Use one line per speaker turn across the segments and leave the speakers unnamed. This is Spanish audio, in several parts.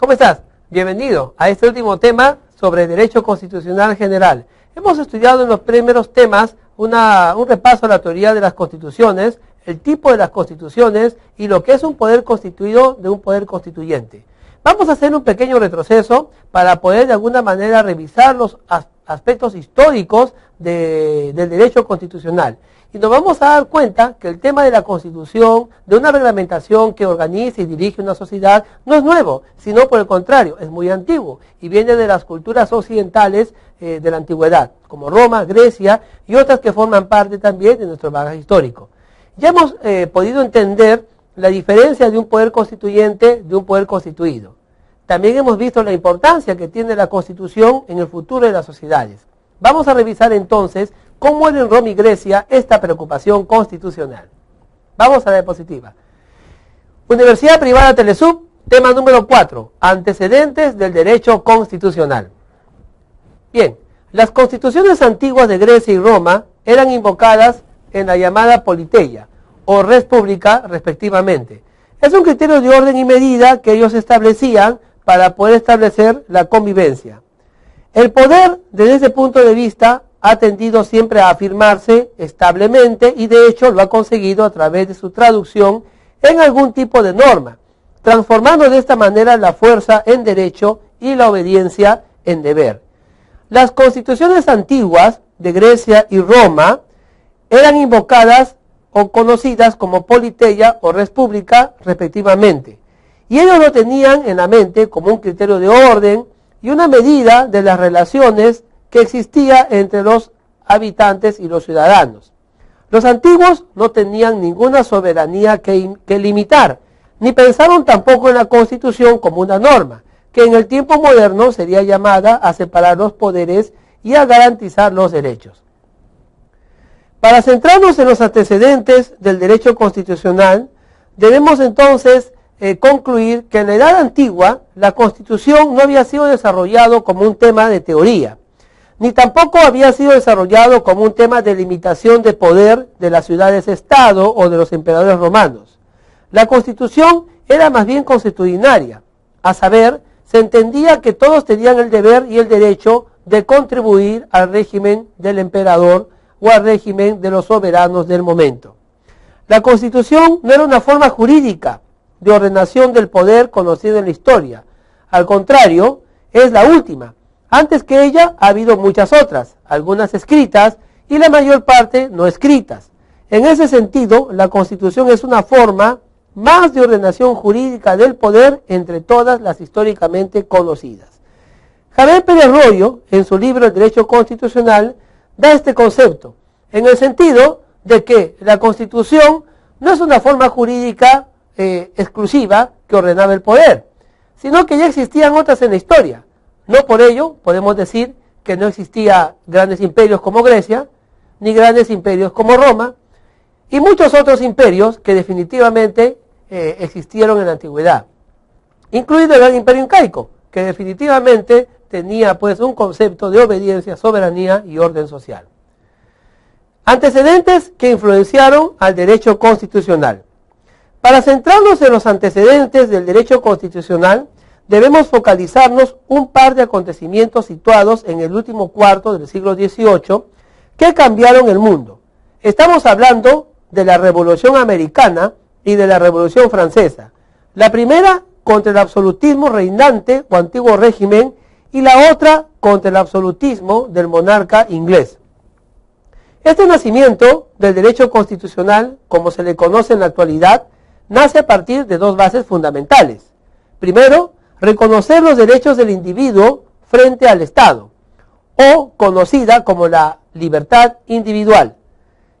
¿Cómo estás? Bienvenido a este último tema sobre Derecho Constitucional General. Hemos estudiado en los primeros temas un repaso a la teoría de las constituciones, el tipo de las constituciones y lo que es un poder constituido de un poder constituyente. Vamos a hacer un pequeño retroceso para poder de alguna manera revisar los aspectos históricos del derecho constitucional. Y nos vamos a dar cuenta que el tema de la constitución, de una reglamentación que organiza y dirige una sociedad, no es nuevo, sino por el contrario, es muy antiguo y viene de las culturas occidentales de la antigüedad, como Roma, Grecia y otras que forman parte también de nuestro bagaje histórico. Ya hemos podido entender la diferencia de un poder constituyente de un poder constituido. También hemos visto la importancia que tiene la Constitución en el futuro de las sociedades. Vamos a revisar entonces cómo era en Roma y Grecia esta preocupación constitucional. Vamos a la diapositiva. Universidad Privada Telesub, tema número 4, antecedentes del derecho constitucional. Bien, las constituciones antiguas de Grecia y Roma eran invocadas en la llamada politeia o res publica respectivamente. Es un criterio de orden y medida que ellos establecían para poder establecer la convivencia. El poder, desde ese punto de vista, ha tendido siempre a afirmarse establemente y de hecho lo ha conseguido a través de su traducción en algún tipo de norma, transformando de esta manera la fuerza en derecho y la obediencia en deber. Las constituciones antiguas de Grecia y Roma eran invocadas o conocidas como politeia o res publica respectivamente, y ellos lo tenían en la mente como un criterio de orden y una medida de las relaciones que existía entre los habitantes y los ciudadanos. Los antiguos no tenían ninguna soberanía que limitar, ni pensaron tampoco en la Constitución como una norma, que en el tiempo moderno sería llamada a separar los poderes y a garantizar los derechos. Para centrarnos en los antecedentes del derecho constitucional, debemos entonces concluir que en la Edad Antigua la Constitución no había sido desarrollado como un tema de teoría, ni tampoco había sido desarrollado como un tema de limitación de poder de las ciudades-estado o de los emperadores romanos. La Constitución era más bien consuetudinaria, a saber, se entendía que todos tenían el deber y el derecho de contribuir al régimen del emperador o al régimen de los soberanos del momento. La Constitución no era una forma jurídica de ordenación del poder conocida en la historia, al contrario, es la última. Antes que ella ha habido muchas otras, algunas escritas y la mayor parte no escritas. En ese sentido, la Constitución es una forma más de ordenación jurídica del poder entre todas las históricamente conocidas. Javier Pérez Royo, en su libro El Derecho Constitucional, da este concepto, en el sentido de que la Constitución no es una forma jurídica exclusiva que ordenaba el poder, sino que ya existían otras en la historia. No por ello podemos decir que no existían grandes imperios como Grecia, ni grandes imperios como Roma, y muchos otros imperios que definitivamente existieron en la antigüedad, incluido el Gran Imperio Incaico, que definitivamente tenía pues un concepto de obediencia, soberanía y orden social. Antecedentes que influenciaron al derecho constitucional. Para centrarnos en los antecedentes del derecho constitucional, debemos focalizarnos un par de acontecimientos situados en el último cuarto del siglo XVIII que cambiaron el mundo. Estamos hablando de la Revolución Americana y de la Revolución Francesa. La primera contra el absolutismo reinante o antiguo régimen y la otra contra el absolutismo del monarca inglés. Este nacimiento del derecho constitucional, como se le conoce en la actualidad, nace a partir de dos bases fundamentales. Primero, reconocer los derechos del individuo frente al Estado, o conocida como la libertad individual.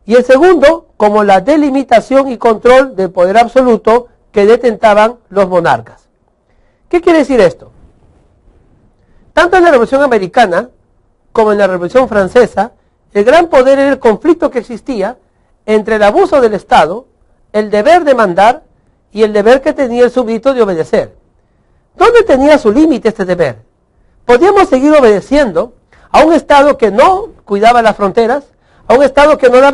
Y el segundo, como la delimitación y control del poder absoluto que detentaban los monarcas. ¿Qué quiere decir esto? Tanto en la Revolución Americana como en la Revolución Francesa, el gran poder era el conflicto que existía entre el abuso del Estado, el deber de mandar y el deber que tenía el súbdito de obedecer. ¿Dónde tenía su límite este deber? Podíamos seguir obedeciendo a un Estado que no cuidaba las fronteras, a un Estado que no daba